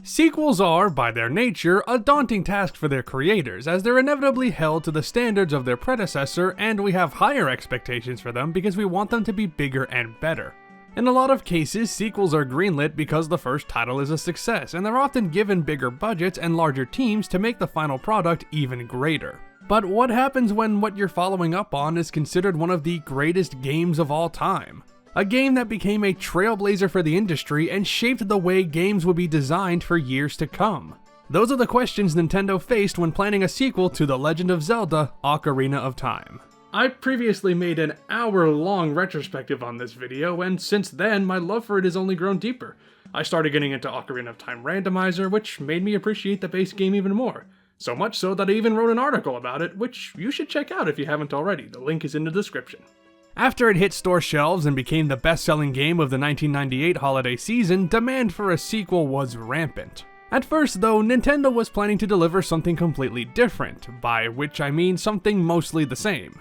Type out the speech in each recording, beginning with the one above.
Sequels are, by their nature, a daunting task for their creators, as they're inevitably held to the standards of their predecessor, and we have higher expectations for them because we want them to be bigger and better. In a lot of cases, sequels are greenlit because the first title is a success, and they're often given bigger budgets and larger teams to make the final product even greater. But what happens when what you're following up on is considered one of the greatest games of all time? A game that became a trailblazer for the industry and shaped the way games would be designed for years to come. Those are the questions Nintendo faced when planning a sequel to The Legend of Zelda: Ocarina of Time. I previously made an hour-long retrospective on this video, and since then my love for it has only grown deeper. I started getting into Ocarina of Time Randomizer, which made me appreciate the base game even more. So much so that I even wrote an article about it, which you should check out if you haven't already. The link is in the description. After it hit store shelves and became the best-selling game of the 1998 holiday season, demand for a sequel was rampant. At first though, Nintendo was planning to deliver something completely different, by which I mean something mostly the same.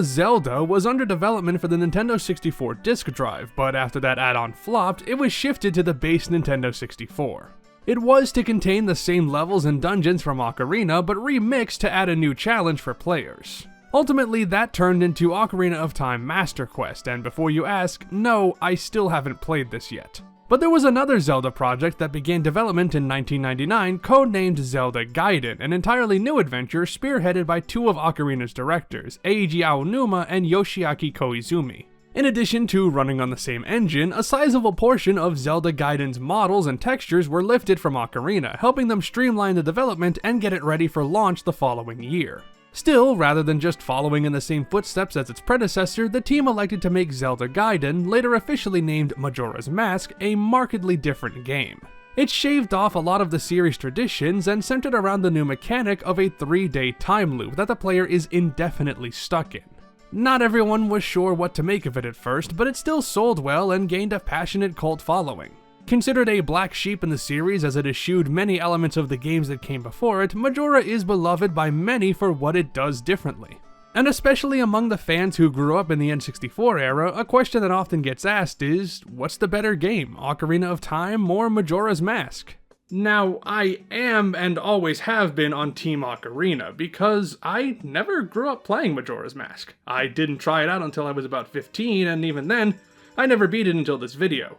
Zelda was under development for the Nintendo 64 disk drive, but after that add-on flopped, it was shifted to the base Nintendo 64. It was to contain the same levels and dungeons from Ocarina, but remixed to add a new challenge for players. Ultimately, that turned into Ocarina of Time Master Quest, and before you ask, no, I still haven't played this yet. But there was another Zelda project that began development in 1999, codenamed Zelda Gaiden, an entirely new adventure spearheaded by two of Ocarina's directors, Eiji Aonuma and Yoshiaki Koizumi. In addition to running on the same engine, a sizable portion of Zelda Gaiden's models and textures were lifted from Ocarina, helping them streamline the development and get it ready for launch the following year. Still, rather than just following in the same footsteps as its predecessor, the team elected to make Zelda Gaiden, later officially named Majora's Mask, a markedly different game. It shaved off a lot of the series' traditions and centered around the new mechanic of a 3-day time loop that the player is indefinitely stuck in. Not everyone was sure what to make of it at first, but it still sold well and gained a passionate cult following. Considered a black sheep in the series as it eschewed many elements of the games that came before it, Majora is beloved by many for what it does differently. And especially among the fans who grew up in the N64 era, a question that often gets asked is, what's the better game, Ocarina of Time or Majora's Mask? Now, I am and always have been on Team Ocarina, because I never grew up playing Majora's Mask. I didn't try it out until I was about 15, and even then, I never beat it until this video.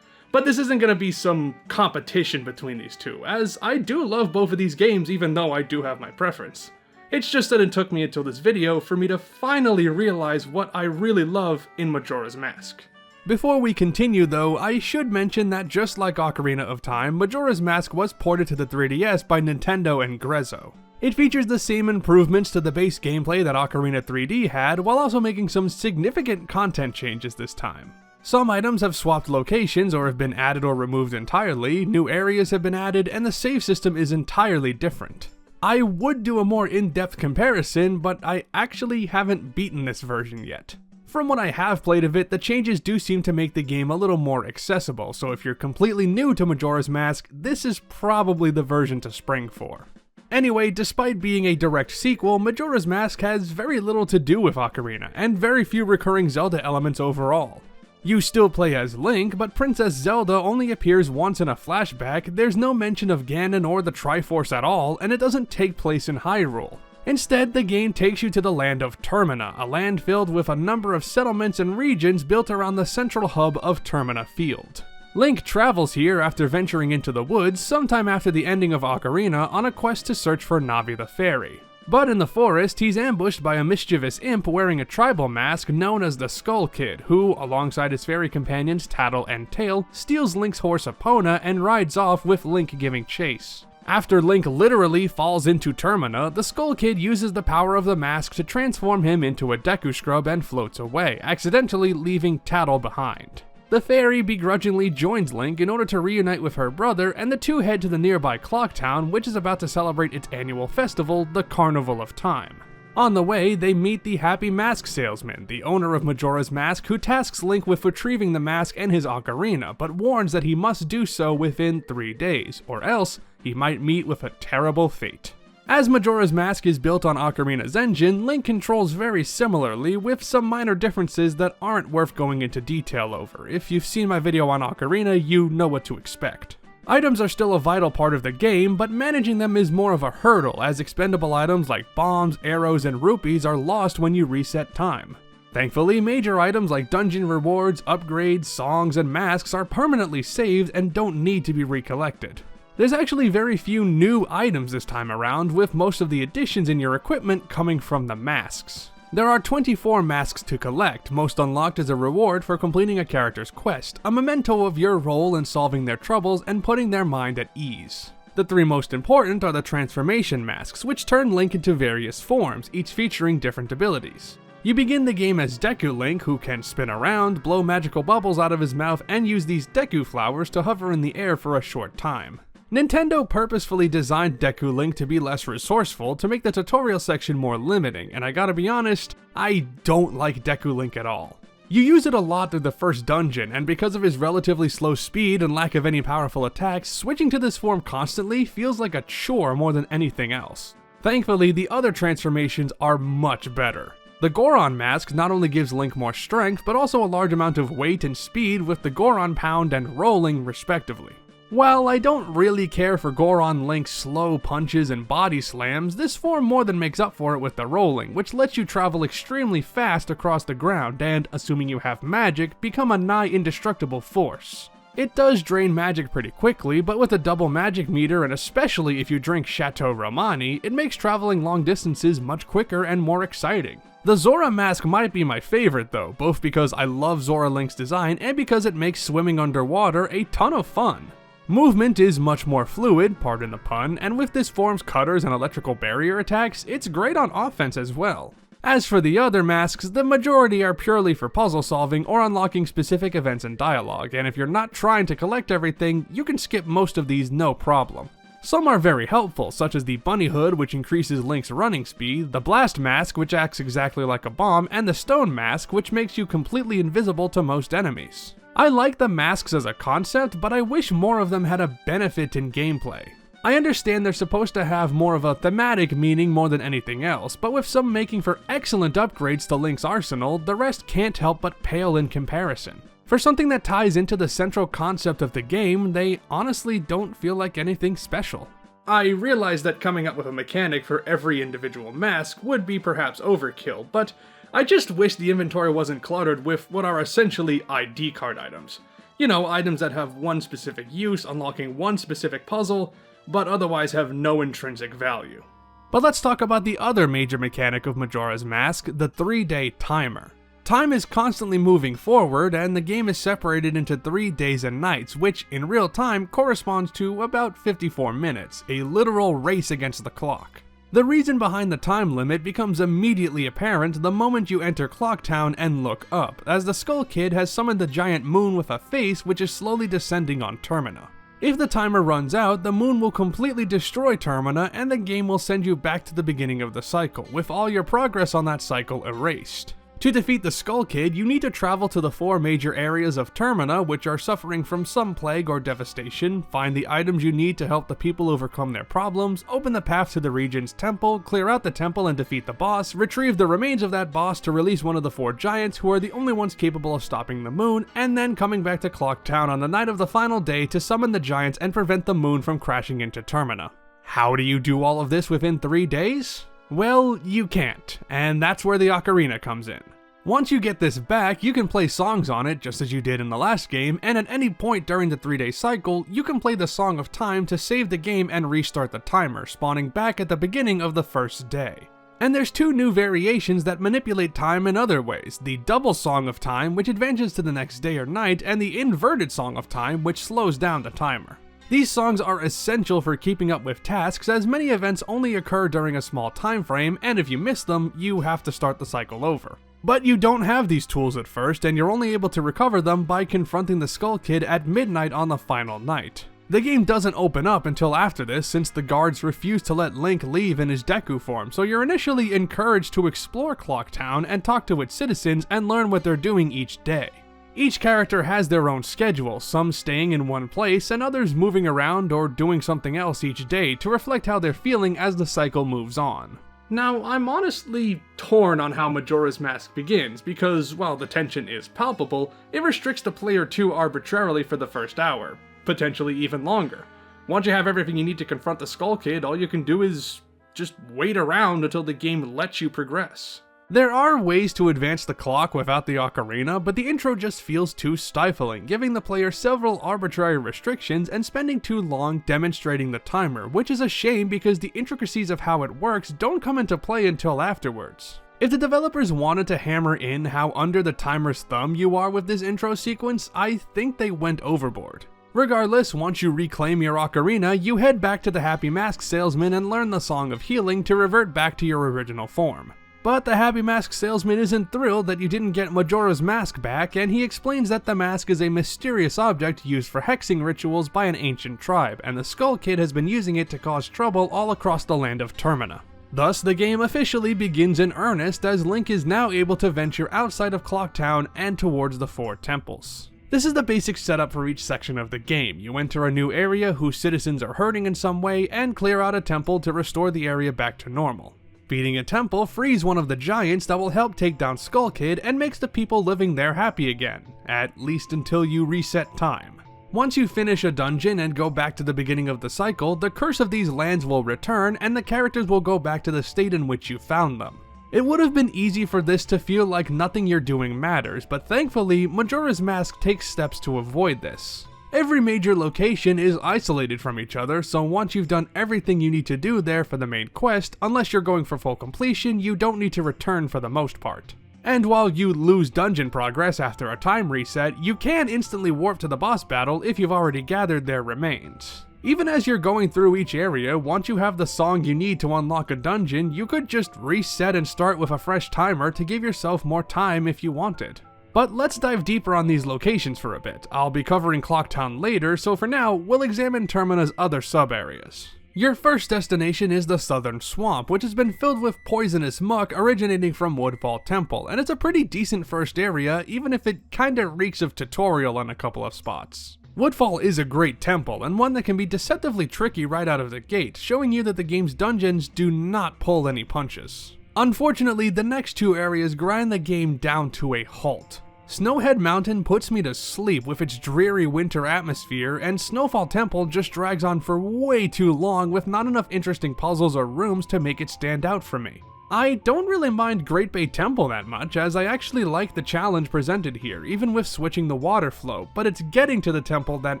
But this isn't going to be some competition between these two, as I do love both of these games even though I do have my preference. It's just that it took me until this video for me to finally realize what I really love in Majora's Mask. Before we continue though, I should mention that just like Ocarina of Time, Majora's Mask was ported to the 3DS by Nintendo and Grezzo. It features the same improvements to the base gameplay that Ocarina 3D had, while also making some significant content changes this time. Some items have swapped locations or have been added or removed entirely, new areas have been added, and the save system is entirely different. I would do a more in-depth comparison, but I actually haven't beaten this version yet. From what I have played of it, the changes do seem to make the game a little more accessible, so if you're completely new to Majora's Mask, this is probably the version to spring for. Anyway, despite being a direct sequel, Majora's Mask has very little to do with Ocarina, and very few recurring Zelda elements overall. You still play as Link, but Princess Zelda only appears once in a flashback, there's no mention of Ganon or the Triforce at all, and it doesn't take place in Hyrule. Instead, the game takes you to the land of Termina, a land filled with a number of settlements and regions built around the central hub of Termina Field. Link travels here after venturing into the woods sometime after the ending of Ocarina on a quest to search for Navi the Fairy. But in the forest, he's ambushed by a mischievous imp wearing a tribal mask known as the Skull Kid, who, alongside his fairy companions Tattle and Tail, steals Link's horse Epona and rides off with Link giving chase. After Link literally falls into Termina, the Skull Kid uses the power of the mask to transform him into a Deku Scrub and floats away, accidentally leaving Tattle behind. The fairy begrudgingly joins Link in order to reunite with her brother, and the two head to the nearby Clock Town, which is about to celebrate its annual festival, the Carnival of Time. On the way, they meet the Happy Mask Salesman, the owner of Majora's Mask, who tasks Link with retrieving the mask and his ocarina, but warns that he must do so within 3 days, or else he might meet with a terrible fate. As Majora's Mask is built on Ocarina's engine, Link controls very similarly, with some minor differences that aren't worth going into detail over. If you've seen my video on Ocarina, you know what to expect. Items are still a vital part of the game, but managing them is more of a hurdle, as expendable items like bombs, arrows, and rupees are lost when you reset time. Thankfully, major items like dungeon rewards, upgrades, songs, and masks are permanently saved and don't need to be recollected. There's actually very few new items this time around, with most of the additions in your equipment coming from the masks. There are 24 masks to collect, most unlocked as a reward for completing a character's quest, a memento of your role in solving their troubles and putting their mind at ease. The three most important are the transformation masks, which turn Link into various forms, each featuring different abilities. You begin the game as Deku Link, who can spin around, blow magical bubbles out of his mouth, and use these Deku flowers to hover in the air for a short time. Nintendo purposefully designed Deku Link to be less resourceful to make the tutorial section more limiting, and I gotta be honest, I don't like Deku Link at all. You use it a lot through the first dungeon, and because of his relatively slow speed and lack of any powerful attacks, switching to this form constantly feels like a chore more than anything else. Thankfully, the other transformations are much better. The Goron mask not only gives Link more strength, but also a large amount of weight and speed with the Goron Pound and Rolling respectively. While I don't really care for Goron Link's slow punches and body slams, this form more than makes up for it with the Rolling, which lets you travel extremely fast across the ground and, assuming you have magic, become a nigh indestructible force. It does drain magic pretty quickly, but with a double magic meter and especially if you drink Chateau Romani, it makes traveling long distances much quicker and more exciting. The Zora mask might be my favorite though, both because I love Zora Link's design and because it makes swimming underwater a ton of fun. Movement is much more fluid, pardon the pun, and with this form's cutters and electrical barrier attacks, it's great on offense as well. As for the other masks, the majority are purely for puzzle solving or unlocking specific events and dialogue, and if you're not trying to collect everything, you can skip most of these no problem. Some are very helpful, such as the Bunny Hood, which increases Link's running speed, the Blast Mask, which acts exactly like a bomb, and the Stone Mask, which makes you completely invisible to most enemies. I like the masks as a concept, but I wish more of them had a benefit in gameplay. I understand they're supposed to have more of a thematic meaning more than anything else, but with some making for excellent upgrades to Link's arsenal, the rest can't help but pale in comparison. For something that ties into the central concept of the game, they honestly don't feel like anything special. I realize that coming up with a mechanic for every individual mask would be perhaps overkill, but I just wish the inventory wasn't cluttered with what are essentially ID card items. You know, items that have one specific use, unlocking one specific puzzle, but otherwise have no intrinsic value. But let's talk about the other major mechanic of Majora's Mask, the 3-day timer. Time is constantly moving forward, and the game is separated into 3 days and nights, which in real time corresponds to about 54 minutes, a literal race against the clock. The reason behind the time limit becomes immediately apparent the moment you enter Clock Town and look up, as the Skull Kid has summoned the giant moon with a face which is slowly descending on Termina. If the timer runs out, the moon will completely destroy Termina and the game will send you back to the beginning of the cycle, with all your progress on that cycle erased. To defeat the Skull Kid, you need to travel to the 4 major areas of Termina which are suffering from some plague or devastation, find the items you need to help the people overcome their problems, open the path to the region's temple, clear out the temple and defeat the boss, retrieve the remains of that boss to release one of the 4 giants who are the only ones capable of stopping the moon, and then coming back to Clock Town on the night of the final day to summon the giants and prevent the moon from crashing into Termina. How do you do all of this within 3 days? Well, you can't, and that's where the ocarina comes in. Once you get this back, you can play songs on it just as you did in the last game, and at any point during the 3-day cycle, you can play the Song of Time to save the game and restart the timer, spawning back at the beginning of the first day. And there's 2 new variations that manipulate time in other ways, the Double Song of Time, which advances to the next day or night, and the Inverted Song of Time, which slows down the timer. These songs are essential for keeping up with tasks, as many events only occur during a small time frame, and if you miss them, you have to start the cycle over. But you don't have these tools at first, and you're only able to recover them by confronting the Skull Kid at midnight on the final night. The game doesn't open up until after this, since the guards refuse to let Link leave in his Deku form, so you're initially encouraged to explore Clock Town and talk to its citizens and learn what they're doing each day. Each character has their own schedule, some staying in one place and others moving around or doing something else each day to reflect how they're feeling as the cycle moves on. Now, I'm honestly torn on how Majora's Mask begins, because while the tension is palpable, it restricts the player too arbitrarily for the first hour. potentially even longer. Once you have everything you need to confront the Skull Kid, all you can do is just wait around until the game lets you progress. There are ways to advance the clock without the ocarina, but the intro just feels too stifling, giving the player several arbitrary restrictions and spending too long demonstrating the timer, which is a shame because the intricacies of how it works don't come into play until afterwards. If the developers wanted to hammer in how under the timer's thumb you are with this intro sequence, I think they went overboard. Regardless, once you reclaim your ocarina, you head back to the Happy Mask salesman and learn the Song of Healing to revert back to your original form. But the Happy Mask salesman isn't thrilled that you didn't get Majora's mask back, and he explains that the mask is a mysterious object used for hexing rituals by an ancient tribe, and the Skull Kid has been using it to cause trouble all across the land of Termina. Thus, the game officially begins in earnest as Link is now able to venture outside of Clock Town and towards the 4 temples. This is the basic setup for each section of the game. You enter a new area whose citizens are hurting in some way, and clear out a temple to restore the area back to normal. Beating a temple frees one of the giants that will help take down Skull Kid and makes the people living there happy again, at least until you reset time. Once you finish a dungeon and go back to the beginning of the cycle, the curse of these lands will return and the characters will go back to the state in which you found them. It would have been easy for this to feel like nothing you're doing matters, but thankfully, Majora's Mask takes steps to avoid this. Every major location is isolated from each other, so once you've done everything you need to do there for the main quest, unless you're going for full completion, you don't need to return for the most part. And while you lose dungeon progress after a time reset, you can instantly warp to the boss battle if you've already gathered their remains. Even as you're going through each area, once you have the song you need to unlock a dungeon, you could just reset and start with a fresh timer to give yourself more time if you wanted. But let's dive deeper on these locations for a bit. I'll be covering Clock Town later, so for now, we'll examine Termina's other sub-areas. Your first destination is the Southern Swamp, which has been filled with poisonous muck originating from Woodfall Temple, and it's a pretty decent first area, even if it kinda reeks of tutorial in a couple of spots. Woodfall is a great temple, and one that can be deceptively tricky right out of the gate, showing you that the game's dungeons do not pull any punches. Unfortunately, the next 2 areas grind the game down to a halt. Snowhead Mountain puts me to sleep with its dreary winter atmosphere, and Snowfall Temple just drags on for way too long with not enough interesting puzzles or rooms to make it stand out for me. I don't really mind Great Bay Temple that much, as I actually like the challenge presented here, even with switching the water flow, but it's getting to the temple that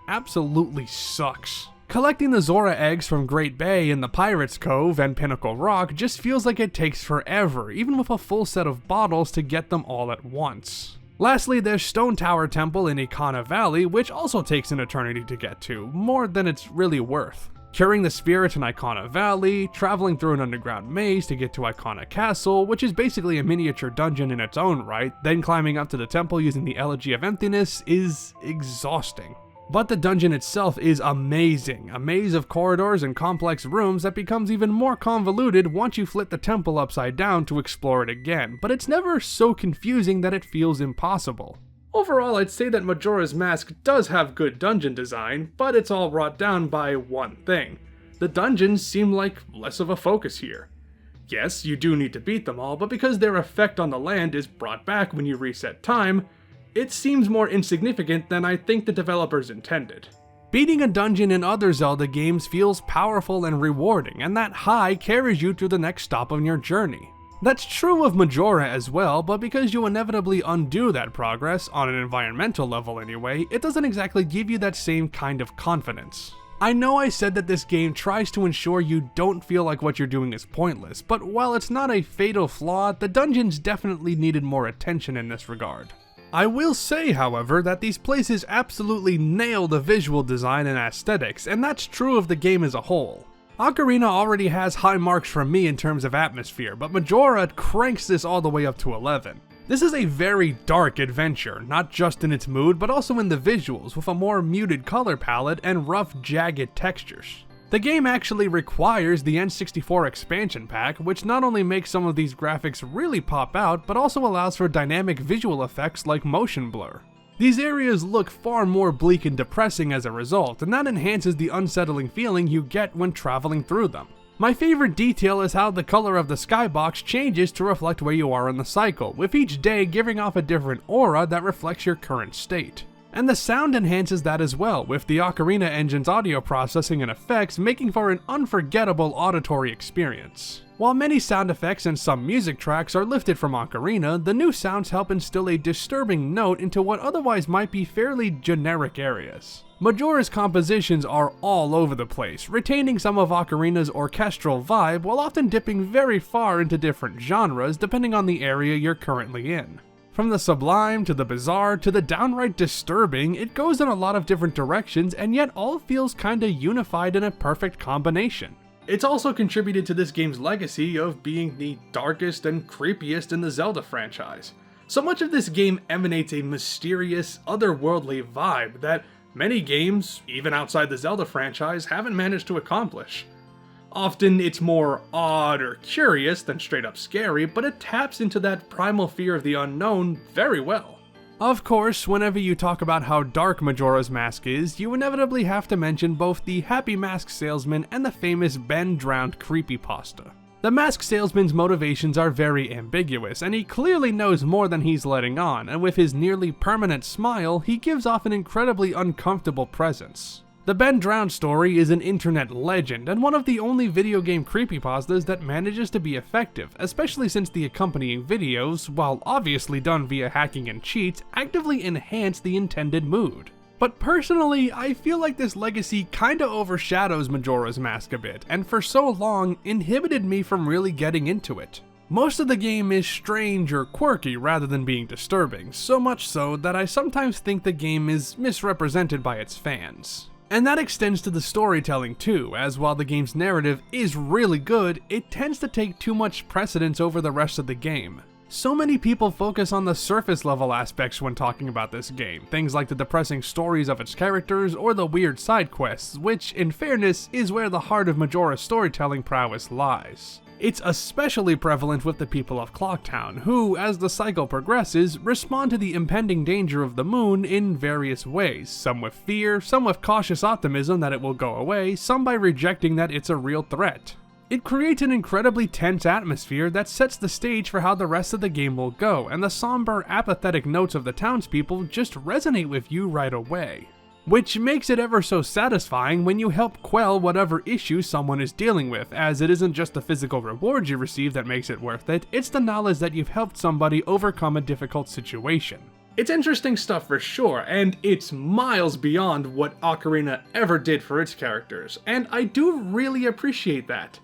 absolutely sucks. Collecting the Zora eggs from Great Bay in the Pirates Cove and Pinnacle Rock just feels like it takes forever, even with a full set of bottles to get them all at once. Lastly, there's Stone Tower Temple in Ikana Valley, which also takes an eternity to get to, more than it's really worth. Curing the spirits in Ikana Valley, traveling through an underground maze to get to Ikana Castle, which is basically a miniature dungeon in its own right, then climbing up to the temple using the Elegy of Emptiness is exhausting. But the dungeon itself is amazing, a maze of corridors and complex rooms that becomes even more convoluted once you flip the temple upside down to explore it again, but it's never so confusing that it feels impossible. Overall, I'd say that Majora's Mask does have good dungeon design, but it's all brought down by one thing. The dungeons seem like less of a focus here. Yes, you do need to beat them all, but because their effect on the land is brought back when you reset time, it seems more insignificant than I think the developers intended. Beating a dungeon in other Zelda games feels powerful and rewarding, and that high carries you to the next stop on your journey. That's true of Majora as well, but because you inevitably undo that progress, on an environmental level anyway, it doesn't exactly give you that same kind of confidence. I know I said that this game tries to ensure you don't feel like what you're doing is pointless, but while it's not a fatal flaw, the dungeons definitely needed more attention in this regard. I will say, however, that these places absolutely nail the visual design and aesthetics, and that's true of the game as a whole. Ocarina already has high marks from me in terms of atmosphere, but Majora cranks this all the way up to 11. This is a very dark adventure, not just in its mood, but also in the visuals, with a more muted color palette and rough, jagged textures. The game actually requires the N64 expansion pack, which not only makes some of these graphics really pop out, but also allows for dynamic visual effects like motion blur. These areas look far more bleak and depressing as a result, and that enhances the unsettling feeling you get when traveling through them. My favorite detail is how the color of the skybox changes to reflect where you are in the cycle, with each day giving off a different aura that reflects your current state. And the sound enhances that as well, with the Ocarina engine's audio processing and effects making for an unforgettable auditory experience. While many sound effects and some music tracks are lifted from Ocarina, the new sounds help instill a disturbing note into what otherwise might be fairly generic areas. Majora's compositions are all over the place, retaining some of Ocarina's orchestral vibe while often dipping very far into different genres depending on the area you're currently in. From the sublime to the bizarre to the downright disturbing, it goes in a lot of different directions and yet all feels kinda unified in a perfect combination. It's also contributed to this game's legacy of being the darkest and creepiest in the Zelda franchise. So much of this game emanates a mysterious, otherworldly vibe that many games, even outside the Zelda franchise, haven't managed to accomplish. Often it's more odd or curious than straight up scary, but it taps into that primal fear of the unknown very well. Of course, whenever you talk about how dark Majora's Mask is, you inevitably have to mention both the Happy Mask Salesman and the famous Ben Drowned creepypasta. The mask salesman's motivations are very ambiguous, and he clearly knows more than he's letting on, and with his nearly permanent smile, he gives off an incredibly uncomfortable presence. The Ben Drowned story is an internet legend, and one of the only video game creepypastas that manages to be effective, especially since the accompanying videos, while obviously done via hacking and cheats, actively enhance the intended mood. But personally, I feel like this legacy kinda overshadows Majora's Mask a bit, and for so long, inhibited me from really getting into it. Most of the game is strange or quirky rather than being disturbing, so much so that I sometimes think the game is misrepresented by its fans. And that extends to the storytelling too, as while the game's narrative is really good, it tends to take too much precedence over the rest of the game. So many people focus on the surface level aspects when talking about this game, things like the depressing stories of its characters or the weird side quests, which, in fairness, is where the heart of Majora's storytelling prowess lies. It's especially prevalent with the people of Clocktown, who, as the cycle progresses, respond to the impending danger of the moon in various ways, some with fear, some with cautious optimism that it will go away, some by rejecting that it's a real threat. It creates an incredibly tense atmosphere that sets the stage for how the rest of the game will go, and the somber, apathetic notes of the townspeople just resonate with you right away. Which makes it ever so satisfying when you help quell whatever issue someone is dealing with, as it isn't just the physical reward you receive that makes it worth it, it's the knowledge that you've helped somebody overcome a difficult situation. It's interesting stuff for sure, and it's miles beyond what Ocarina ever did for its characters, and I do really appreciate that.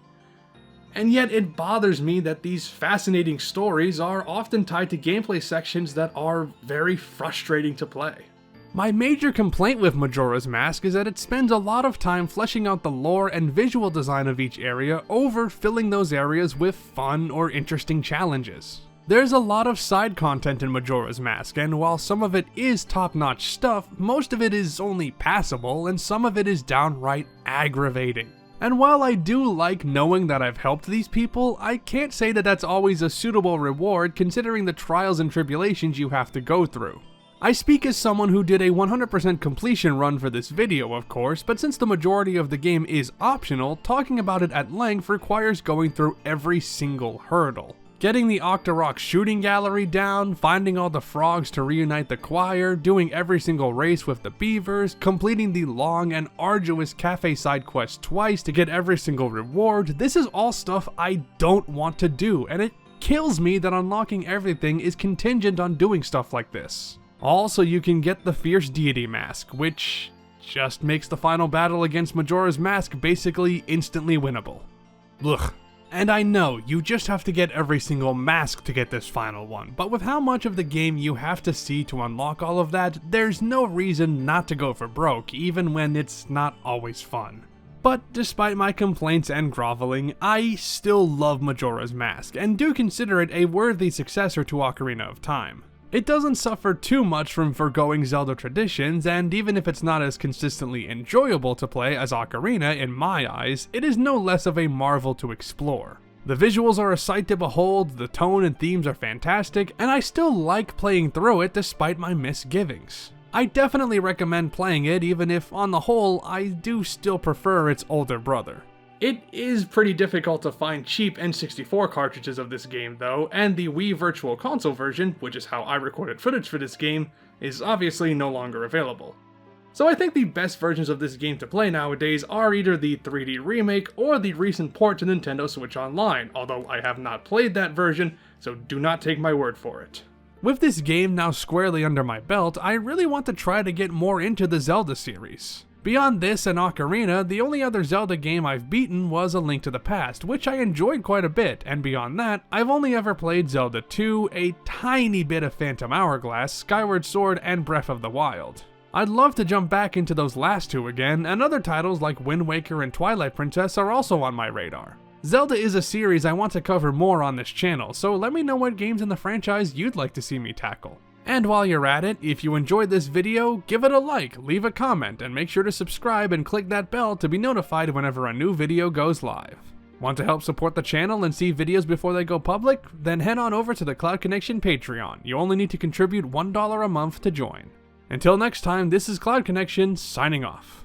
And yet it bothers me that these fascinating stories are often tied to gameplay sections that are very frustrating to play. My major complaint with Majora's Mask is that it spends a lot of time fleshing out the lore and visual design of each area over filling those areas with fun or interesting challenges. There's a lot of side content in Majora's Mask, and while some of it is top-notch stuff, most of it is only passable, and some of it is downright aggravating. And while I do like knowing that I've helped these people, I can't say that that's always a suitable reward considering the trials and tribulations you have to go through. I speak as someone who did a 100% completion run for this video, of course, but since the majority of the game is optional, talking about it at length requires going through every single hurdle. Getting the Octorok shooting gallery down, finding all the frogs to reunite the choir, doing every single race with the beavers, completing the long and arduous cafe side quest twice to get every single reward, this is all stuff I don't want to do, and it kills me that unlocking everything is contingent on doing stuff like this. Also, you can get the Fierce Deity Mask, which just makes the final battle against Majora's Mask basically instantly winnable. Ugh. And I know, you just have to get every single mask to get this final one, but with how much of the game you have to see to unlock all of that, there's no reason not to go for broke, even when it's not always fun. But despite my complaints and groveling, I still love Majora's Mask, and do consider it a worthy successor to Ocarina of Time. It doesn't suffer too much from forgoing Zelda traditions, and even if it's not as consistently enjoyable to play as Ocarina in my eyes, it is no less of a marvel to explore. The visuals are a sight to behold, the tone and themes are fantastic, and I still like playing through it despite my misgivings. I definitely recommend playing it even if, on the whole, I do still prefer its older brother. It is pretty difficult to find cheap N64 cartridges of this game though, and the Wii Virtual Console version, which is how I recorded footage for this game, is obviously no longer available. So I think the best versions of this game to play nowadays are either the 3D remake or the recent port to Nintendo Switch Online, although I have not played that version, so do not take my word for it. With this game now squarely under my belt, I really want to try to get more into the Zelda series. Beyond this and Ocarina, the only other Zelda game I've beaten was A Link to the Past, which I enjoyed quite a bit, and beyond that, I've only ever played Zelda 2, a tiny bit of Phantom Hourglass, Skyward Sword, and Breath of the Wild. I'd love to jump back into those last two again, and other titles like Wind Waker and Twilight Princess are also on my radar. Zelda is a series I want to cover more on this channel, so let me know what games in the franchise you'd like to see me tackle. And while you're at it, if you enjoyed this video, give it a like, leave a comment, and make sure to subscribe and click that bell to be notified whenever a new video goes live. Want to help support the channel and see videos before they go public? Then head on over to the CloudConnection Patreon. You only need to contribute $1 a month to join. Until next time, this is CloudConnection signing off.